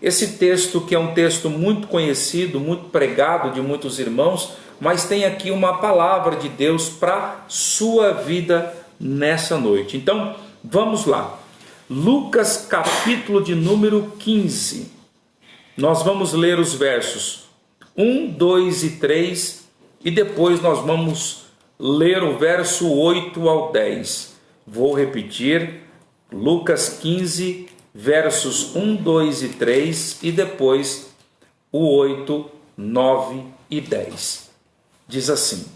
esse texto que é um texto muito conhecido, muito pregado de muitos irmãos, mas tem aqui uma palavra de Deus para sua vida nessa noite. Então, vamos lá. Lucas capítulo de número 15. Nós vamos ler os versos 1, 2 e 3 e depois nós vamos ler o verso 8 ao 10. Vou repetir, Lucas 15, versos 1, 2 e 3 e depois o 8, 9 e 10. Diz assim: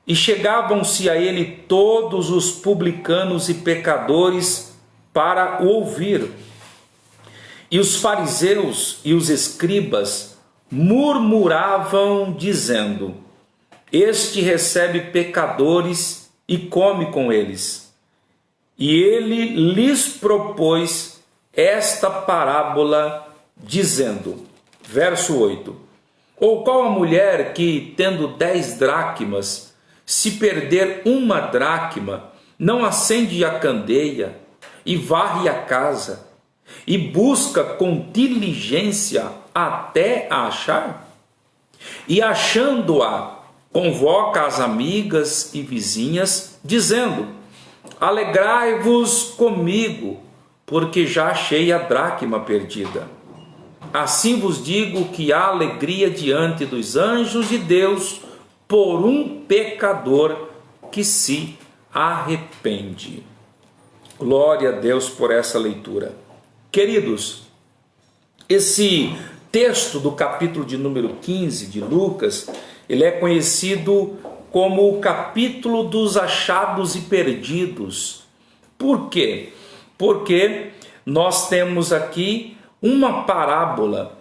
E chegavam-se a ele todos os publicanos e pecadores para o ouvir. E os fariseus e os escribas murmuravam, dizendo: Este recebe pecadores e come com eles. E ele lhes propôs esta parábola, dizendo, verso 8: Ou qual a mulher que, tendo 10 dracmas, se perder uma dracma, não acende a candeia e varre a casa, e busca com diligência até a achar? E achando-a, convoca as amigas e vizinhas, dizendo: Alegrai-vos comigo, porque já achei a dracma perdida. Assim vos digo que há alegria diante dos anjos de Deus por um pecador que se arrepende. Glória a Deus por essa leitura. Queridos, esse texto do capítulo de número 15 de Lucas, ele é conhecido como o capítulo dos achados e perdidos. Por quê? Porque nós temos aqui uma parábola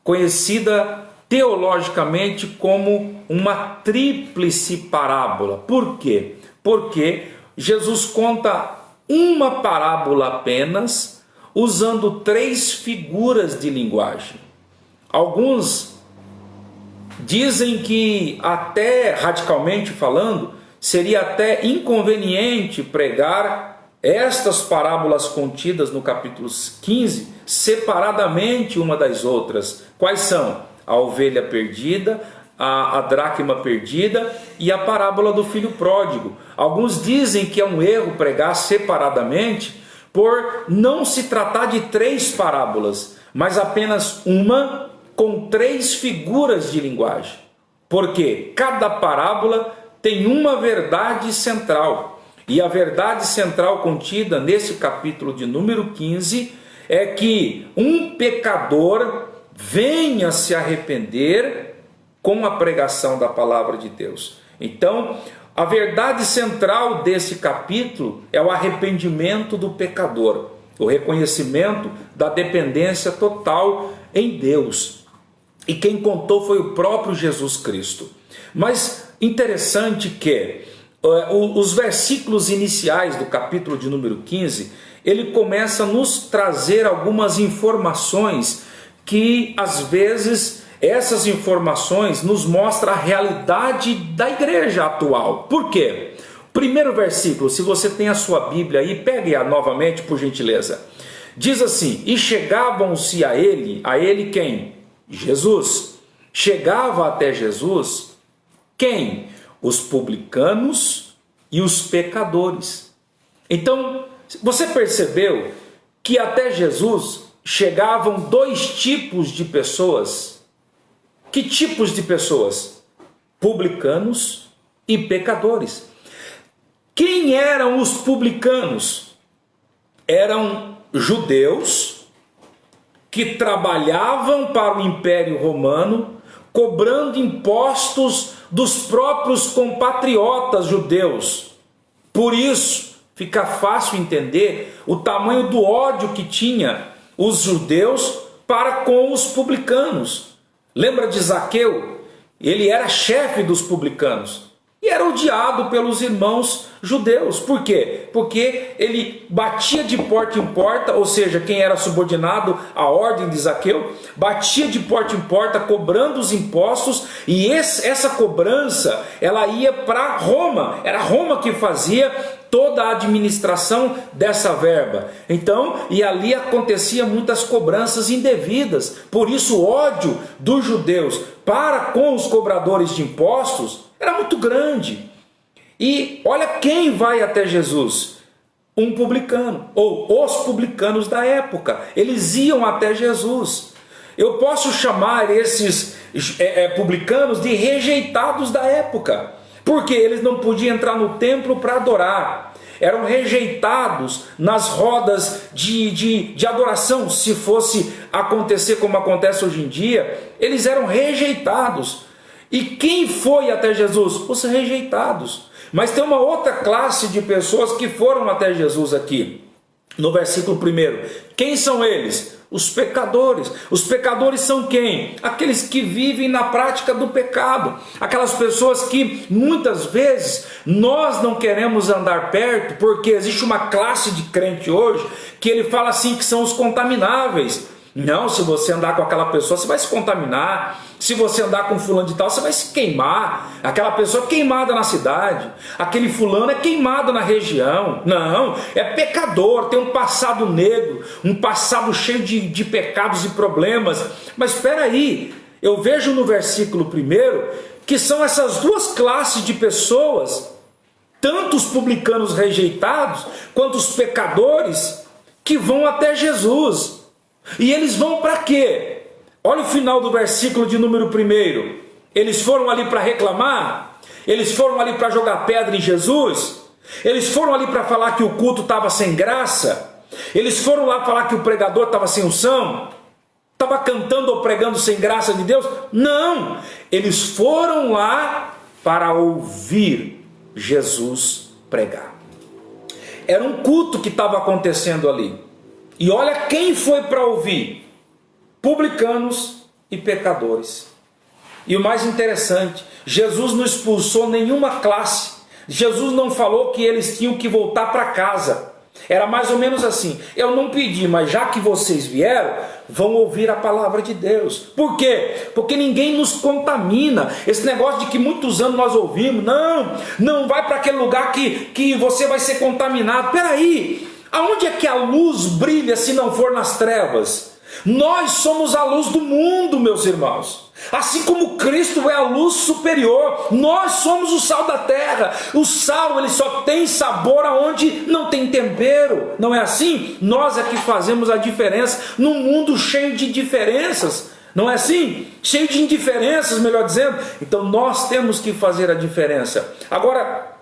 conhecida teologicamente como uma tríplice parábola. Por quê? Porque Jesus conta uma parábola apenas, usando 3 figuras de linguagem. Alguns dizem que, até radicalmente falando, seria até inconveniente pregar estas parábolas contidas no capítulo 15 separadamente uma das outras. Quais são? A ovelha perdida, a dracma perdida e a parábola do filho pródigo. Alguns dizem que é um erro pregar separadamente por não se tratar de 3 parábolas, mas apenas uma com 3 figuras de linguagem. Porque cada parábola tem uma verdade central. E a verdade central contida nesse capítulo de número 15 é que um pecador venha se arrepender com a pregação da palavra de Deus. Então, a verdade central desse capítulo é o arrependimento do pecador, o reconhecimento da dependência total em Deus. E quem contou foi o próprio Jesus Cristo. Mas interessante que os versículos iniciais do capítulo de número 15, ele começa a nos trazer algumas informações que, às vezes, essas informações nos mostram a realidade da igreja atual. Por quê? Primeiro versículo, se você tem a sua Bíblia aí, pegue-a novamente, por gentileza. Diz assim: E chegavam-se a ele quem? Jesus. Chegava até Jesus quem? Os publicanos e os pecadores. Então, você percebeu que até Jesus chegavam 2 tipos de pessoas. Que tipos de pessoas? Publicanos e pecadores. Quem eram os publicanos? Eram judeus que trabalhavam para o Império Romano, cobrando impostos dos próprios compatriotas judeus. Por isso, fica fácil entender o tamanho do ódio que tinha os judeus para com os publicanos. Lembra de Zaqueu? Ele era chefe dos publicanos e era odiado pelos irmãos judeus. Por quê? Porque ele batia de porta em porta, ou seja, quem era subordinado à ordem de Zaqueu, batia de porta em porta cobrando os impostos, e essa cobrança ela ia para Roma. Era Roma que fazia toda a administração dessa verba. Então, e ali acontecia muitas cobranças indevidas. Por isso o ódio dos judeus para com os cobradores de impostos era muito grande. E olha quem vai até Jesus: um publicano, ou os publicanos da época. Eles iam até Jesus. Eu posso chamar esses publicanos de rejeitados da época, porque eles não podiam entrar no templo para adorar. Eram rejeitados nas rodas de adoração. Se fosse acontecer como acontece hoje em dia, eles eram rejeitados. E quem foi até Jesus? Os rejeitados. Mas tem uma outra classe de pessoas que foram até Jesus aqui, no versículo 1. Quem são eles? Os pecadores. Os pecadores são quem? Aqueles que vivem na prática do pecado. Aquelas pessoas que muitas vezes nós não queremos andar perto, porque existe uma classe de crente hoje que ele fala assim que são os contamináveis. Não, se você andar com aquela pessoa, você vai se contaminar. Se você andar com fulano de tal, você vai se queimar. Aquela pessoa é queimada na cidade. Aquele fulano é queimado na região. Não, é pecador, tem um passado negro, um passado cheio de pecados e problemas. Mas espera aí, eu vejo no versículo 1 que são essas duas classes de pessoas, tanto os publicanos rejeitados, quanto os pecadores, que vão até Jesus. E eles vão para quê? Olha o final do versículo de número 1. Eles foram ali para reclamar? Eles foram ali para jogar pedra em Jesus? Eles foram ali para falar que o culto estava sem graça? Eles foram lá falar que o pregador estava sem unção? Estava cantando ou pregando sem graça de Deus? Não! Eles foram lá para ouvir Jesus pregar. Era um culto que estava acontecendo ali. E olha quem foi para ouvir: publicanos e pecadores. E o mais interessante, Jesus não expulsou nenhuma classe. Jesus não falou que eles tinham que voltar para casa. Era mais ou menos assim: eu não pedi, mas já que vocês vieram, vão ouvir a palavra de Deus. Por quê? Porque ninguém nos contamina. Esse negócio de que muitos anos nós ouvimos: não vai para aquele lugar que você vai ser contaminado. Peraí, aonde é que a luz brilha se não for nas trevas? Nós somos a luz do mundo, meus irmãos. Assim como Cristo é a luz superior, nós somos o sal da terra. O sal, ele só tem sabor aonde não tem tempero. Não é assim? Nós é que fazemos a diferença num mundo cheio de diferenças. Não é assim? Cheio de indiferenças, melhor dizendo. Então nós temos que fazer a diferença. Agora,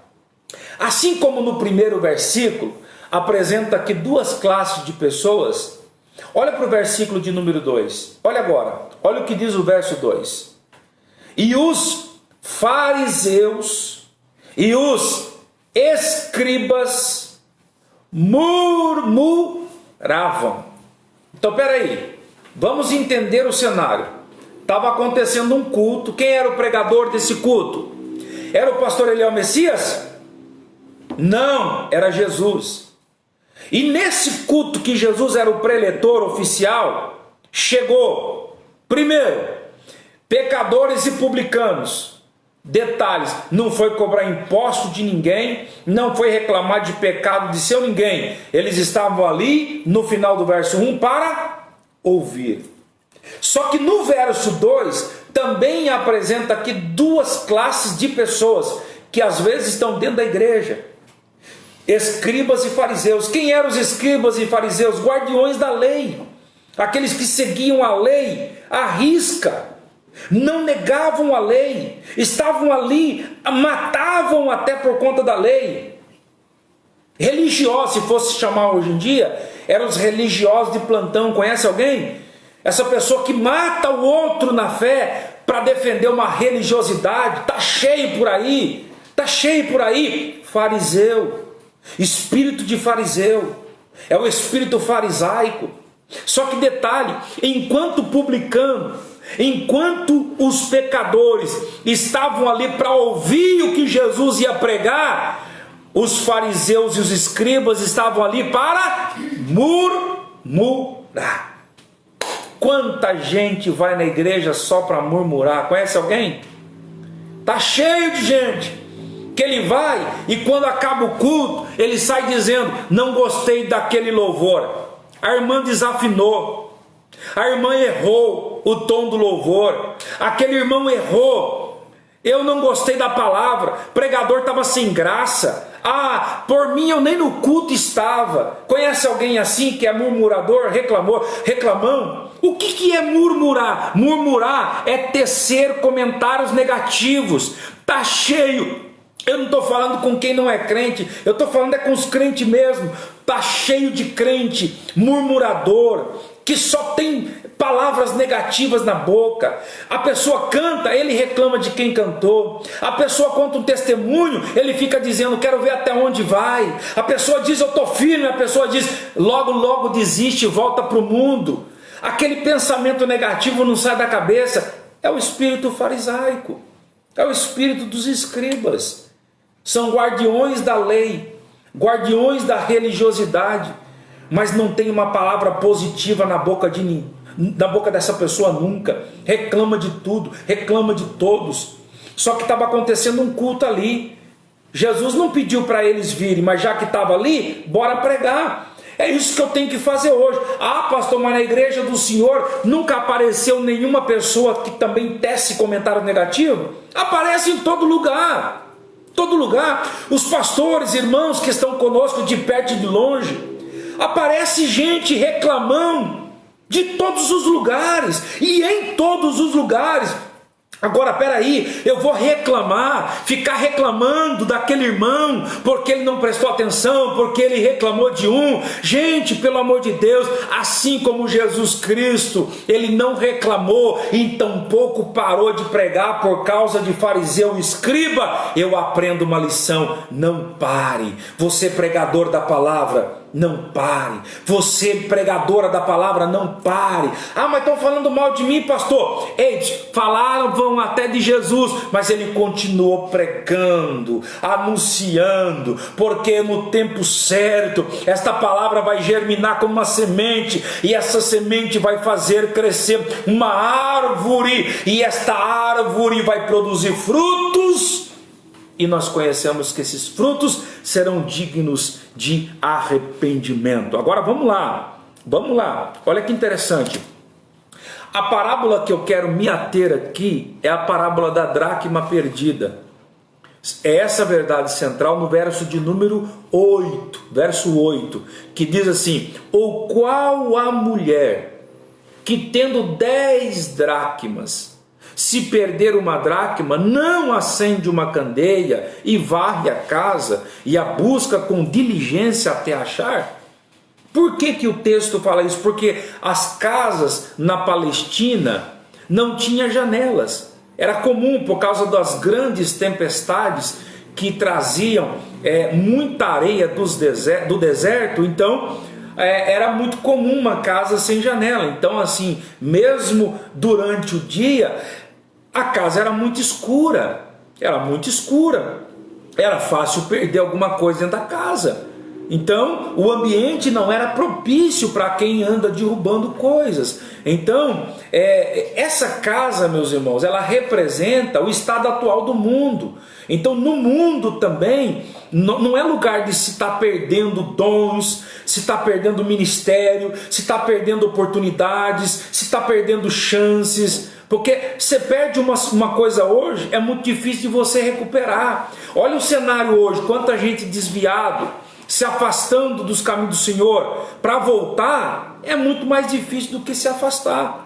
assim como no primeiro versículo apresenta aqui duas classes de pessoas, olha para o versículo de número 2. Olha agora, olha o que diz o verso 2. E os fariseus e os escribas murmuravam. Então peraí, vamos entender o cenário. Estava acontecendo um culto. Quem era o pregador desse culto? Era o pastor Eliel Messias? Não, era Jesus. E nesse culto que Jesus era o preletor oficial, chegou, primeiro, pecadores e publicanos. Detalhes: não foi cobrar imposto de ninguém, não foi reclamar de pecado de seu ninguém. Eles estavam ali, no final do verso 1, para ouvir. Só que no verso 2, também apresenta aqui duas classes de pessoas, que às vezes estão dentro da igreja. Escribas e fariseus. Quem eram os escribas e fariseus? Guardiões da lei. Aqueles que seguiam a lei à risca. Não negavam a lei. Estavam ali, matavam até por conta da lei. Religiosos, se fosse chamar hoje em dia, eram os religiosos de plantão. Conhece alguém? Essa pessoa que mata o outro na fé para defender uma religiosidade. Está cheio por aí. Está cheio por aí. Fariseu. Espírito de fariseu, é o espírito farisaico. Só que detalhe, enquanto publicano, enquanto os pecadores estavam ali para ouvir o que Jesus ia pregar, os fariseus e os escribas estavam ali para murmurar. Quanta gente vai na igreja só para murmurar? Conhece alguém? Está cheio de gente que ele vai e quando acaba o culto, ele sai dizendo: não gostei daquele louvor, a irmã desafinou, a irmã errou o tom do louvor, aquele irmão errou, eu não gostei da palavra, o pregador estava sem graça, por mim eu nem no culto estava. Conhece alguém assim que é murmurador, reclamão? O que é murmurar? Murmurar é tecer comentários negativos. Está cheio. Eu não estou falando com quem não é crente, eu estou falando com os crentes mesmo. Está cheio de crente murmurador, que só tem palavras negativas na boca. A pessoa canta, ele reclama de quem cantou. A pessoa conta um testemunho, ele fica dizendo: quero ver até onde vai. A pessoa diz: eu estou firme. A pessoa diz: logo, logo desiste e volta para o mundo. Aquele pensamento negativo não sai da cabeça. É o espírito farisaico, é o espírito dos escribas. São guardiões da lei, guardiões da religiosidade, mas não tem uma palavra positiva na boca de ninguém, na boca dessa pessoa nunca. Reclama de tudo, reclama de todos. Só que estava acontecendo um culto ali. Jesus não pediu para eles virem, mas já que estava ali, bora pregar. É isso que eu tenho que fazer hoje. Pastor, mas na igreja do Senhor nunca apareceu nenhuma pessoa que também tece comentário negativo? Aparece em todo lugar. Todo lugar. Os pastores, irmãos que estão conosco de perto e de longe, aparece gente reclamando de todos os lugares e em todos os lugares. Agora, peraí, eu vou reclamar, ficar reclamando daquele irmão, porque ele não prestou atenção, porque ele reclamou de um. Gente, pelo amor de Deus, assim como Jesus Cristo, ele não reclamou e tampouco parou de pregar por causa de fariseu e escriba. Eu aprendo uma lição: não pare. Você, pregador da palavra, não pare. Você, pregadora da palavra, não pare. Mas estão falando mal de mim, pastor. Falaram até de Jesus, mas ele continuou pregando, anunciando, porque no tempo certo esta palavra vai germinar como uma semente, e essa semente vai fazer crescer uma árvore, e esta árvore vai produzir frutos. E nós conhecemos que esses frutos serão dignos de arrependimento. Agora vamos lá. Olha que interessante. A parábola que eu quero me ater aqui é a parábola da dracma perdida. É essa a verdade central no verso de número 8, verso 8, que diz assim: ou qual a mulher que tendo 10 dracmas, se perder uma dracma, não acende uma candeia e varre a casa e a busca com diligência até achar? Por que o texto fala isso? Porque as casas na Palestina não tinham janelas. Era comum, por causa das grandes tempestades que traziam muita areia do deserto. Então era muito comum uma casa sem janela. Então, assim, mesmo durante o dia, a casa era muito escura. Era fácil perder alguma coisa dentro da casa. Então o ambiente não era propício para quem anda derrubando coisas. Então essa casa, meus irmãos, ela representa o estado atual do mundo. Então no mundo também não é lugar de se estar perdendo dons, se está perdendo ministério, se está perdendo oportunidades, se está perdendo chances. Porque você perde uma coisa hoje, é muito difícil de você recuperar. Olha o cenário hoje, quanta gente desviado, se afastando dos caminhos do Senhor. Para voltar é muito mais difícil do que se afastar.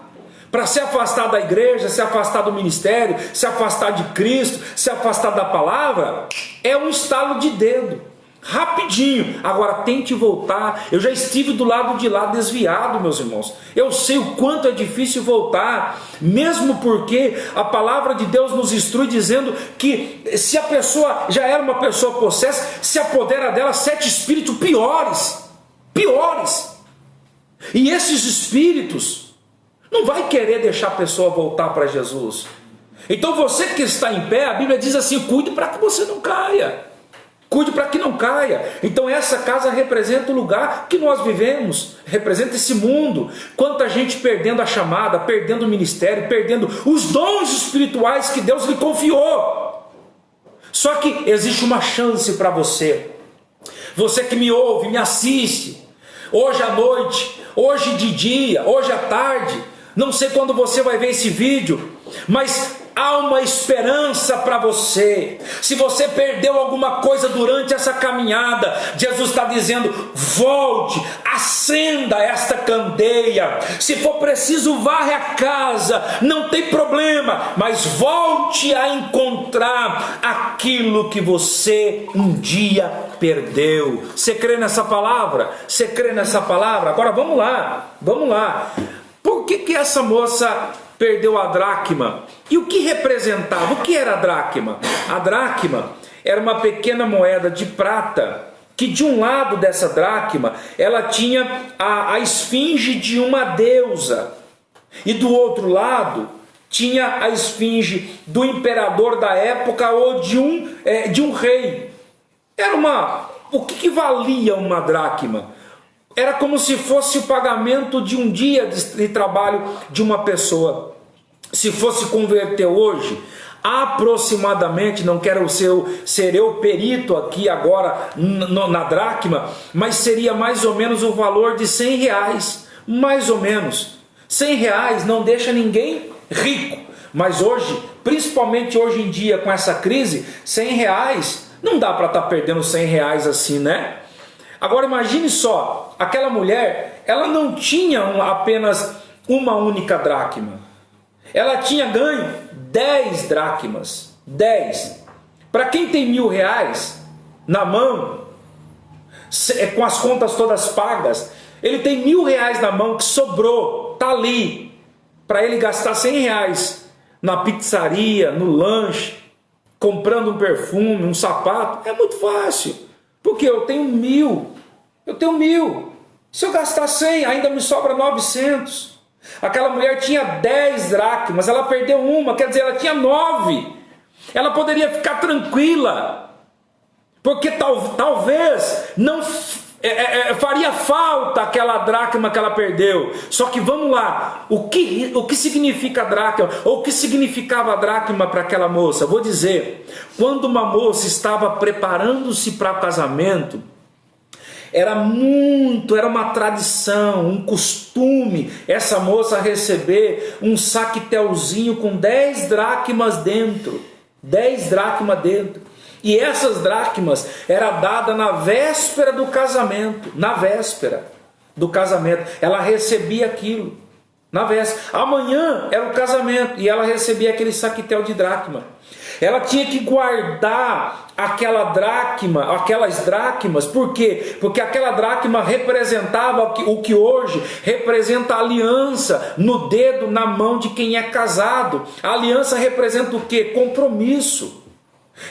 Para se afastar da igreja, se afastar do ministério, se afastar de Cristo, se afastar da palavra, é um estalo de dedo, rapidinho. Agora tente voltar. Eu já estive do lado de lá desviado, meus irmãos. Eu sei o quanto é difícil voltar, mesmo porque a palavra de Deus nos instrui dizendo que se a pessoa já era uma pessoa possessa, se apodera dela 7 espíritos piores. E esses espíritos não vai querer deixar a pessoa voltar para Jesus. Então você que está em pé, a Bíblia diz assim: cuide para que você não caia. Cuide para que não caia. Então essa casa representa o lugar que nós vivemos, representa esse mundo. Quanta gente perdendo a chamada, perdendo o ministério, perdendo os dons espirituais que Deus lhe confiou. Só que existe uma chance para você. Você que me ouve, me assiste, hoje à noite, hoje de dia, hoje à tarde, não sei quando você vai ver esse vídeo, mas há uma esperança para você. Se você perdeu alguma coisa durante essa caminhada, Jesus está dizendo: volte, acenda esta candeia. Se for preciso, varre a casa, não tem problema, mas volte a encontrar aquilo que você um dia perdeu. Você crê nessa palavra? Você crê nessa palavra? Agora vamos lá. Por que essa moça perdeu a dracma? E o que representava? O que era a dracma? A dracma era uma pequena moeda de prata, que de um lado dessa dracma ela tinha a esfinge de uma deusa, e do outro lado tinha a esfinge do imperador da época ou de um rei. O que valia uma dracma? Era como se fosse o pagamento de um dia de trabalho de uma pessoa. Se fosse converter hoje, aproximadamente, não quero ser eu perito aqui agora na dracma, mas seria mais ou menos o valor de R$100, mais ou menos. R$100 não deixa ninguém rico, mas hoje, principalmente hoje em dia com essa crise, R$100 não dá para estar perdendo R$100 assim, né? Agora imagine só, aquela mulher, ela não tinha apenas uma única dracma. Ela tinha ganho 10 dracmas. 10. Para quem tem R$1.000 na mão, com as contas todas pagas, ele tem R$1.000 na mão que sobrou, está ali, para ele gastar R$100 na pizzaria, no lanche, comprando um perfume, um sapato. É muito fácil. Porque eu tenho 1.000. Eu tenho 1.000. Se eu gastar 100, ainda me sobra 900. Aquela mulher tinha 10 dracmas, ela perdeu uma, quer dizer, ela tinha 9. Ela poderia ficar tranquila, porque talvez não faria falta aquela dracma que ela perdeu. Só que vamos lá, o que significa dracma, ou o que significava a dracma para aquela moça? Vou dizer, quando uma moça estava preparando-se para o casamento, era uma tradição, um costume, essa moça receber um saquetelzinho com 10 dracmas dentro. 10 dracmas dentro. E essas dracmas eram dadas na véspera do casamento. Na véspera do casamento. Ela recebia aquilo. Na véspera. Amanhã era o casamento e ela recebia aquele saquetel de dracma. Ela tinha que guardar aquelas dracmas. Por quê? Porque aquela dracma representava o que hoje representa a aliança no dedo, na mão de quem é casado. A aliança representa o quê? Compromisso.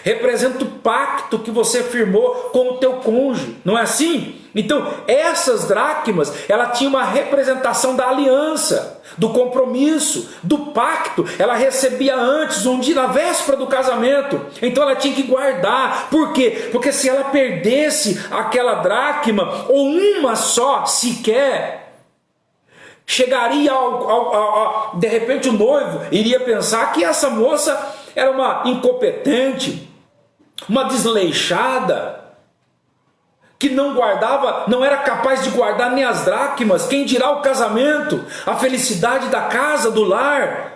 Representa o pacto que você firmou com o teu cônjuge, não é assim? Então essas dracmas, ela tinha uma representação da aliança, do compromisso, do pacto. Ela recebia antes, um dia na véspera do casamento. Então ela tinha que guardar. Por quê? Porque se ela perdesse aquela dracma, ou uma só sequer, chegaria de repente o noivo iria pensar que essa moça era uma incompetente, uma desleixada, que não guardava, não era capaz de guardar nem as dracmas, quem dirá o casamento, a felicidade da casa, do lar.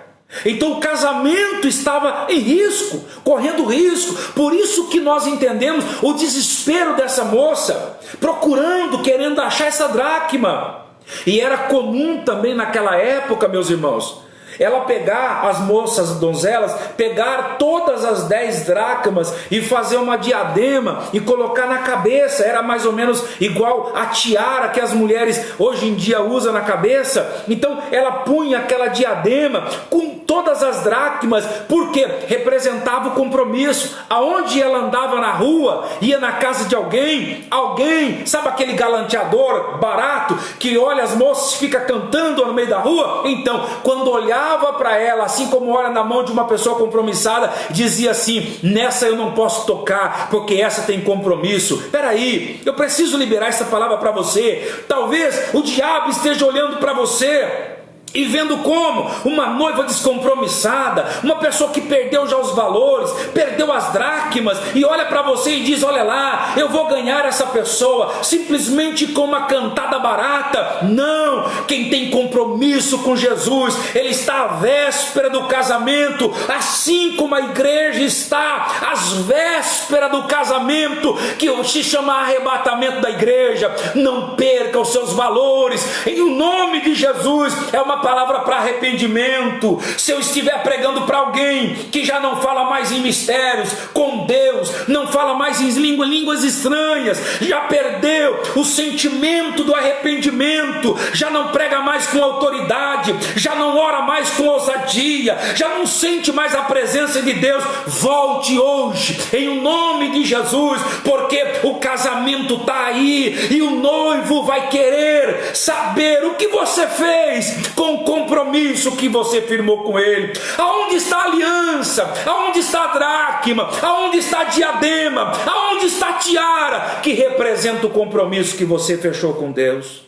Então o casamento estava em risco, correndo risco. Por isso que nós entendemos o desespero dessa moça, procurando, querendo achar essa dracma. E era comum também naquela época, meus irmãos, ela pegar, as moças, as donzelas, pegar todas as 10 dracmas e fazer uma diadema e colocar na cabeça. Era mais ou menos igual a tiara que as mulheres hoje em dia usam na cabeça. Então ela punha aquela diadema com todas as dracmas, porque representava o compromisso. Aonde ela andava na rua, ia na casa de alguém, sabe aquele galanteador barato que olha as moças e fica cantando no meio da rua? Então, quando olhava para ela, assim como olha na mão de uma pessoa compromissada, dizia assim: nessa eu não posso tocar, porque essa tem compromisso. Peraí, eu preciso liberar essa palavra para você. Talvez o diabo esteja olhando para você e vendo como uma noiva descompromissada, uma pessoa que perdeu já os valores, perdeu as dracmas, e olha para você e diz: olha lá, eu vou ganhar essa pessoa simplesmente com uma cantada barata. Não, quem tem compromisso com Jesus, ele está à véspera do casamento, assim como a igreja está às vésperas do casamento, que se chama arrebatamento da igreja. Não perca os seus valores, em nome de Jesus. É uma palavra para arrependimento. Se eu estiver pregando para alguém que já não fala mais em mistérios com Deus, não fala mais em línguas estranhas, já perdeu o sentimento do arrependimento, já não prega mais com autoridade, já não ora mais com ousadia, já não sente mais a presença de Deus, volte hoje em nome de Jesus, porque o casamento está aí e o noivo vai querer saber o que você fez com o compromisso que você firmou com ele. Aonde está a aliança? Aonde está a dracma? Aonde está a diadema? Aonde está a tiara que representa o compromisso que você fechou com Deus?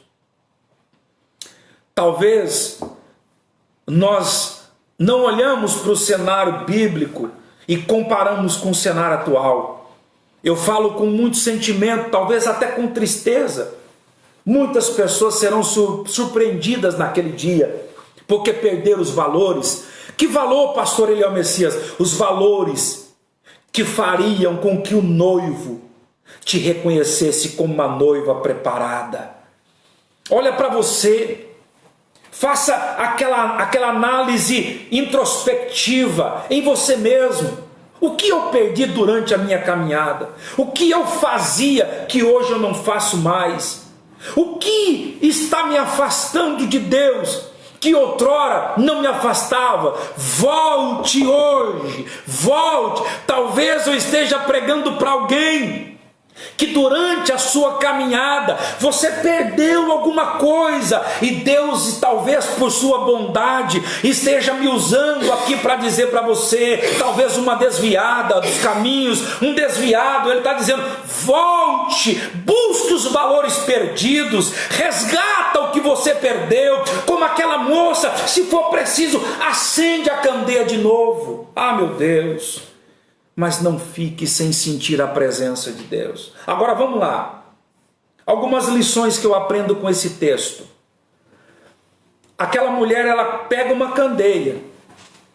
Talvez nós não olhamos para o cenário bíblico e comparamos com o cenário atual. Eu falo com muito sentimento, talvez até com tristeza. Muitas pessoas serão surpreendidas naquele dia, porque perderam os valores. Que valor, pastor Eliel Messias? Os valores que fariam com que o noivo te reconhecesse como uma noiva preparada. Olha para você, faça aquela análise introspectiva em você mesmo. O que eu perdi durante a minha caminhada? O que eu fazia que hoje eu não faço mais? O que está me afastando de Deus, que outrora não me afastava? Volte hoje, volte. Talvez eu esteja pregando para alguém que durante a sua caminhada você perdeu alguma coisa, e Deus, talvez por sua bondade, esteja me usando aqui para dizer para você, talvez uma desviada dos caminhos, um desviado, Ele está dizendo: volte, busque os valores perdidos, resgata o que você perdeu, como aquela moça, se for preciso, acende a candeia de novo. Ah, meu Deus! Mas não fique sem sentir a presença de Deus. Agora vamos lá. Algumas lições que eu aprendo com esse texto. Aquela mulher, ela pega uma candeia.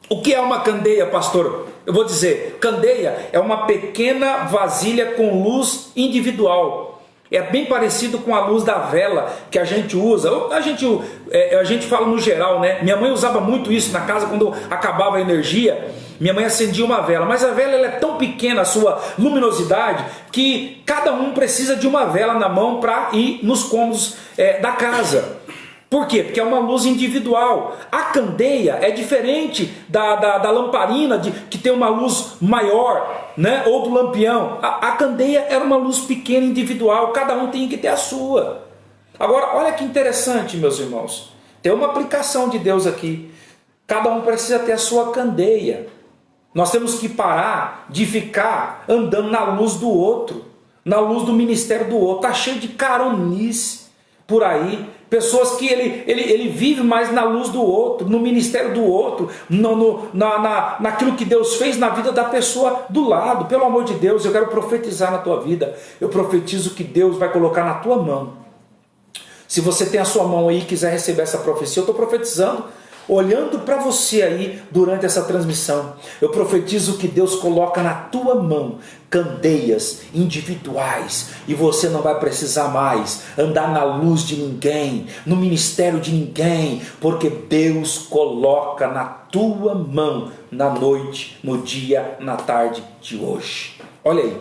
O que é uma candeia, pastor? Eu vou dizer, candeia é uma pequena vasilha com luz individual. É bem parecido com a luz da vela que a gente usa. A gente fala no geral, né? Minha mãe usava muito isso na casa quando acabava a energia. Minha mãe acendia uma vela, mas a vela ela é tão pequena, a sua luminosidade, que cada um precisa de uma vela na mão para ir nos cômodos da casa. Por quê? Porque é uma luz individual. A candeia é diferente da lamparina, que tem uma luz maior, né? Ou do lampião. A candeia era uma luz pequena, individual, cada um tem que ter a sua. Agora, olha que interessante, meus irmãos. Tem uma aplicação de Deus aqui. Cada um precisa ter a sua candeia. Nós temos que parar de ficar andando na luz do outro, na luz do ministério do outro. Está cheio de caronice por aí. Pessoas que ele vive mais na luz do outro, no ministério do outro, naquilo que Deus fez na vida da pessoa do lado. Pelo amor de Deus, eu quero profetizar na tua vida. Eu profetizo que Deus vai colocar na tua mão. Se você tem a sua mão aí e quiser receber essa profecia, eu estou profetizando, olhando para você aí durante essa transmissão. Eu profetizo que Deus coloca na tua mão candeias individuais, e você não vai precisar mais andar na luz de ninguém, no ministério de ninguém, porque Deus coloca na tua mão, na noite, no dia, na tarde de hoje. Olha aí,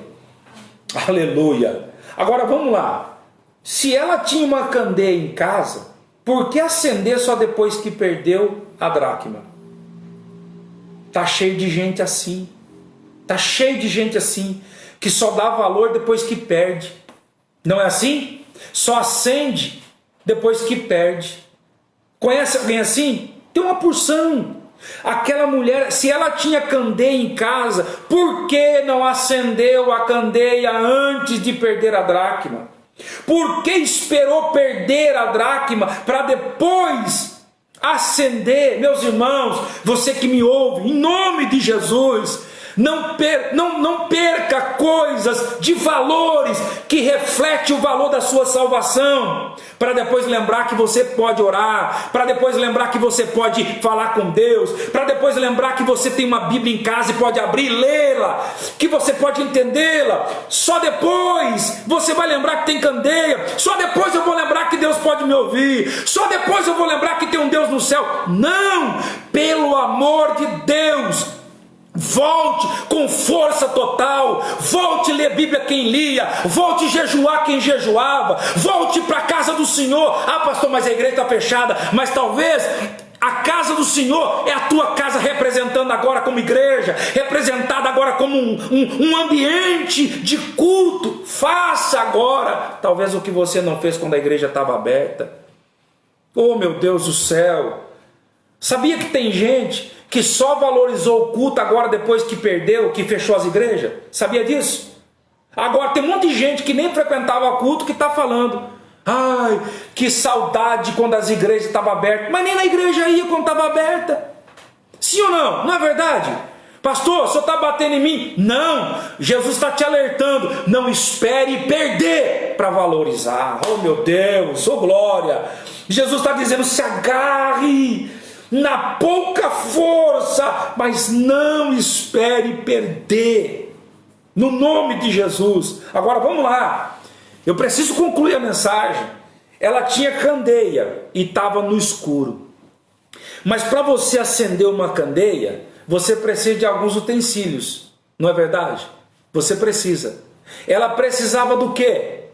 aleluia. Agora vamos lá. Se ela tinha uma candeia em casa, por que acender só depois que perdeu a dracma? Está cheio de gente assim. Está cheio de gente assim, que só dá valor depois que perde. Não é assim? Só acende depois que perde. Conhece alguém assim? Tem uma porção. Aquela mulher, se ela tinha candeia em casa, por que não acendeu a candeia antes de perder a dracma? Por que esperou perder a dracma para depois Acender, meus irmãos, você que me ouve, em nome de Jesus, não perca coisas de valores que refletem o valor da sua salvação, para depois lembrar que você pode orar, para depois lembrar que você pode falar com Deus, para depois lembrar que você tem uma Bíblia em casa e pode abrir e lê-la, que você pode entendê-la. Só depois você vai lembrar que tem candeia, só depois eu vou lembrar que Deus pode me ouvir, só depois eu vou lembrar que tem um Deus no céu. Não, pelo amor de Deus, volte com força total, volte ler Bíblia quem lia, volte jejuar quem jejuava, volte para a casa do Senhor. Ah, pastor, mas a igreja está fechada. Mas talvez a casa do Senhor é a tua casa, representando agora como igreja, representada agora como um ambiente de culto. Faça agora talvez o que você não fez quando a igreja estava aberta. Oh, meu Deus do céu, sabia que tem gente que só valorizou o culto agora depois que perdeu, que fechou as igrejas? Sabia disso? Agora tem um monte de gente que nem frequentava o culto que está falando: ai, que saudade quando as igrejas estavam abertas. Mas nem na igreja ia quando estava aberta. Sim ou não? Não é verdade? Pastor, o senhor está batendo em mim? Não, Jesus está te alertando. Não espere perder para valorizar. Oh meu Deus, oh glória. Jesus está dizendo: se agarre na pouca força, mas não espere perder, no nome de Jesus. Agora vamos lá, eu preciso concluir a mensagem. Ela tinha candeia e estava no escuro, mas para você acender uma candeia, você precisa de alguns utensílios, não é verdade? Você precisa. Ela precisava do quê?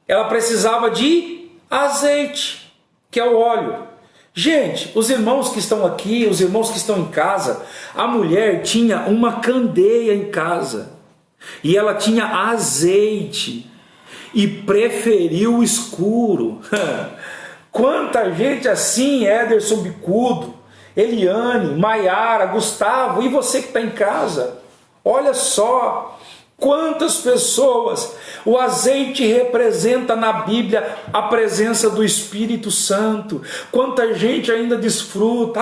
Ela precisava de azeite, que é o óleo. Gente, os irmãos que estão aqui, os irmãos que estão em casa, a mulher tinha uma candeia em casa e ela tinha azeite e preferiu o escuro. Quanta gente assim, Ederson Bicudo, Eliane, Maiara, Gustavo, e você que está em casa, olha só quantas pessoas. O azeite representa na Bíblia a presença do Espírito Santo. Quanta gente ainda desfruta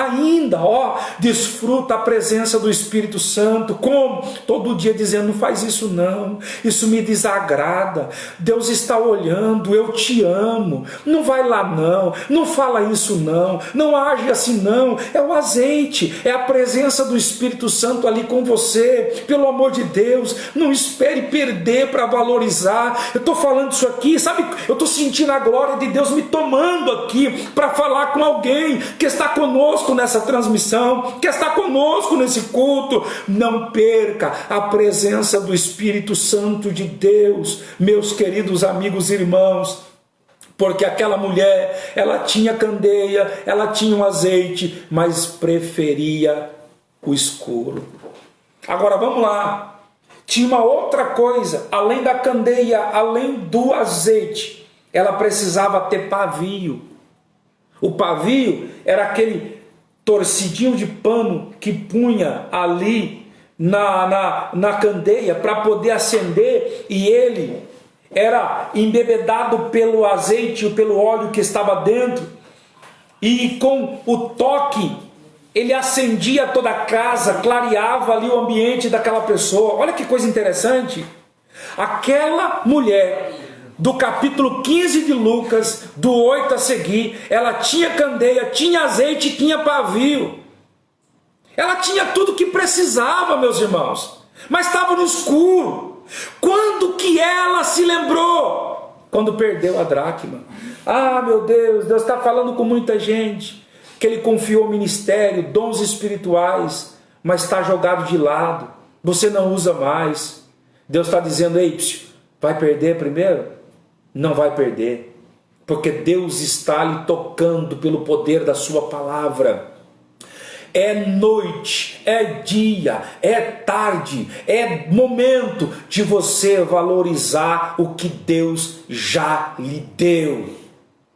a presença do Espírito Santo. Como? Todo dia dizendo: não faz isso não, isso me desagrada, Deus está olhando, eu te amo, não vai lá não, não fala isso não, não age assim não. É o azeite, é a presença do Espírito Santo ali com você. Pelo amor de Deus, não espere perder para valorizar. Eu estou falando isso aqui, sabe? Eu estou sentindo a glória de Deus me tomando aqui para falar com alguém que está conosco nessa transmissão, que está conosco nesse culto. Não perca a presença do Espírito Santo de Deus, meus queridos amigos e irmãos, porque aquela mulher, ela tinha candeia, ela tinha um azeite, mas preferia o escuro. Agora vamos lá. Tinha uma outra coisa, além da candeia, além do azeite, ela precisava ter pavio. O pavio era aquele torcidinho de pano que punha ali na candeia para poder acender, e ele era embebedado pelo azeite e pelo óleo que estava dentro, e com o toque ele acendia toda a casa, clareava ali o ambiente daquela pessoa. Olha que coisa interessante. Aquela mulher do capítulo 15 de Lucas, do 8 a seguir, ela tinha candeia, tinha azeite, tinha pavio. Ela tinha tudo que precisava, meus irmãos, mas estava no escuro. Quando que ela se lembrou? Quando perdeu a dracma. Ah, meu Deus, Deus está falando com muita gente que Ele confiou ministério, dons espirituais, mas está jogado de lado, você não usa mais. Deus está dizendo: ei, vai perder primeiro? Não vai perder, porque Deus está lhe tocando pelo poder da sua palavra. É noite, é dia, é tarde, é momento de você valorizar o que Deus já lhe deu.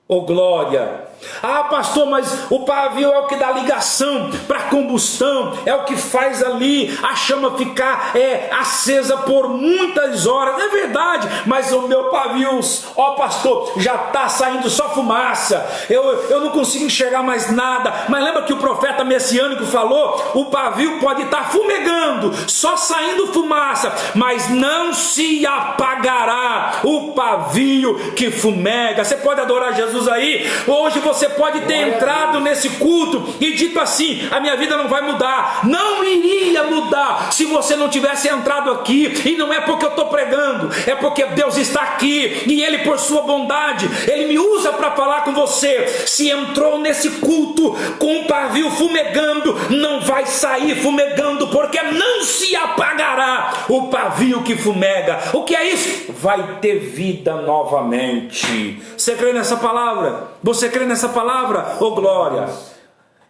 Oh glória! Ah, pastor, mas o pavio é o que dá ligação para a combustão, é o que faz ali a chama ficar acesa por muitas horas. É verdade, mas o meu pavio, ó pastor, já está saindo só fumaça, eu não consigo enxergar mais nada. Mas lembra que o profeta messiânico falou, o pavio pode estar fumegando, só saindo fumaça, mas não se apagará o pavio que fumega. Você pode adorar Jesus aí? Hoje você pode ter entrado nesse culto e dito assim, a minha vida não vai mudar. Não iria mudar se você não tivesse entrado aqui. E não é porque eu estou pregando, é porque Deus está aqui, e Ele, por sua bondade, Ele me usa para falar com você. Se entrou nesse culto com um pavio fumegando, não vai sair fumegando, porque não se apagará o pavio que fumega. O que é isso? Vai ter vida novamente. Você crê nessa palavra? Você crê nessa palavra? Oh glória!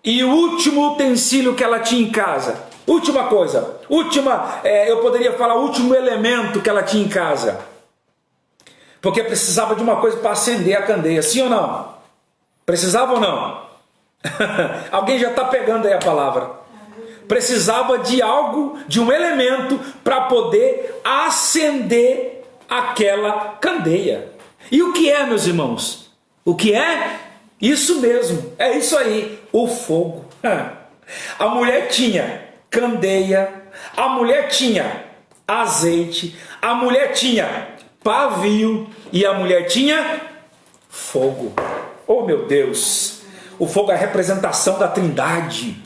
E o último utensílio que ela tinha em casa, última coisa, eu poderia falar, o último elemento que ela tinha em casa, porque precisava de uma coisa para acender a candeia, sim ou não? Precisava ou não? Alguém já está pegando aí a palavra. Precisava de algo, de um elemento para poder acender aquela candeia. E o que é, meus irmãos? O que é? Isso mesmo, é isso aí, o fogo. A mulher tinha candeia, a mulher tinha azeite, a mulher tinha pavio e a mulher tinha fogo. Oh meu Deus, o fogo é a representação da Trindade.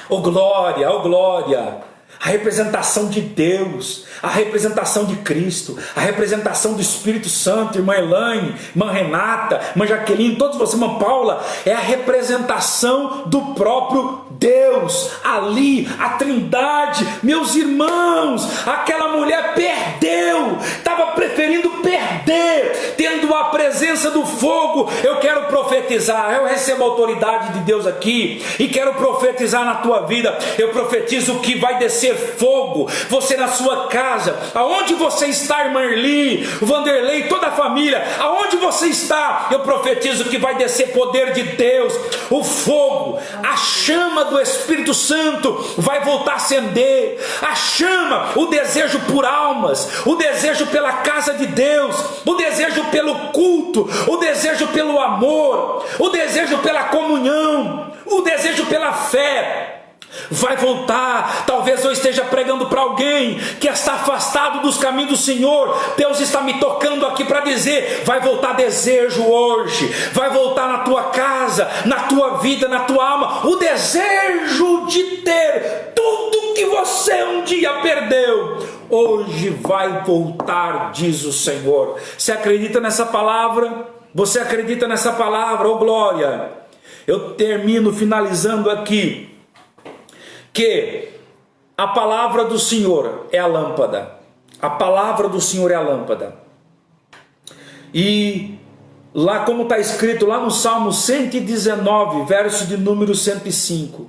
Oh glória, oh glória. A representação de Deus, a representação de Cristo, a representação do Espírito Santo, irmã Elaine, irmã Renata, irmã Jaqueline, todos vocês, irmã Paula, é a representação do próprio Deus, ali, a Trindade. Meus irmãos, aquela mulher perdeu, estava preferindo perder, tendo a presença do fogo. Eu quero profetizar, eu recebo a autoridade de Deus aqui, e quero profetizar na tua vida. Eu profetizo que vai descer fogo, você na sua casa, aonde você está, irmã Erli, Vanderlei, toda a família, aonde você está, eu profetizo que vai descer poder de Deus, o fogo, a chama do Espírito Santo vai voltar a acender, a chama, o desejo por almas, o desejo pela casa de Deus, o desejo pelo culto, o desejo pelo amor, o desejo pela comunhão, o desejo pela fé vai voltar. Talvez eu esteja pregando para alguém que está afastado dos caminhos do Senhor. Deus está me tocando aqui para dizer, vai voltar desejo hoje, vai voltar na tua casa, na tua vida, na tua alma, o desejo de ter tudo que você um dia perdeu, hoje vai voltar, diz o Senhor. Você acredita nessa palavra? Você acredita nessa palavra? Oh glória! Eu termino finalizando aqui, que a palavra do Senhor é a lâmpada. A palavra do Senhor é a lâmpada. E lá, como está escrito lá no Salmo 119, verso de número 105,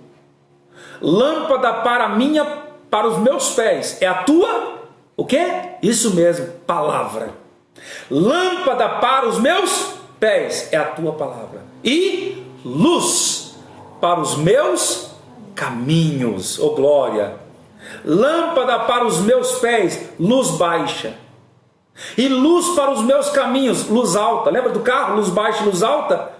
lâmpada para os meus pés é a tua, o quê? Isso mesmo, palavra. Lâmpada para os meus pés é a tua palavra, e luz para os meus caminhos. Oh glória! Lâmpada para os meus pés, luz baixa, e luz para os meus caminhos, luz alta. Lembra do carro? Luz baixa e luz alta.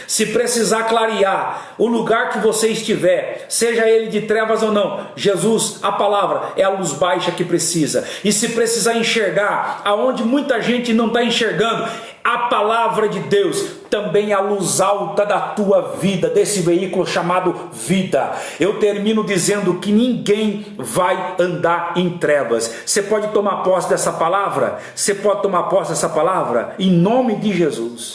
Se precisar clarear o lugar que você estiver, seja ele de trevas ou não, Jesus, a palavra, é a luz baixa que precisa. E se precisar enxergar aonde muita gente não está enxergando, a palavra de Deus também é a luz alta da tua vida, desse veículo chamado vida. Eu termino dizendo que ninguém vai andar em trevas. Você pode tomar posse dessa palavra? Você pode tomar posse dessa palavra? Em nome de Jesus.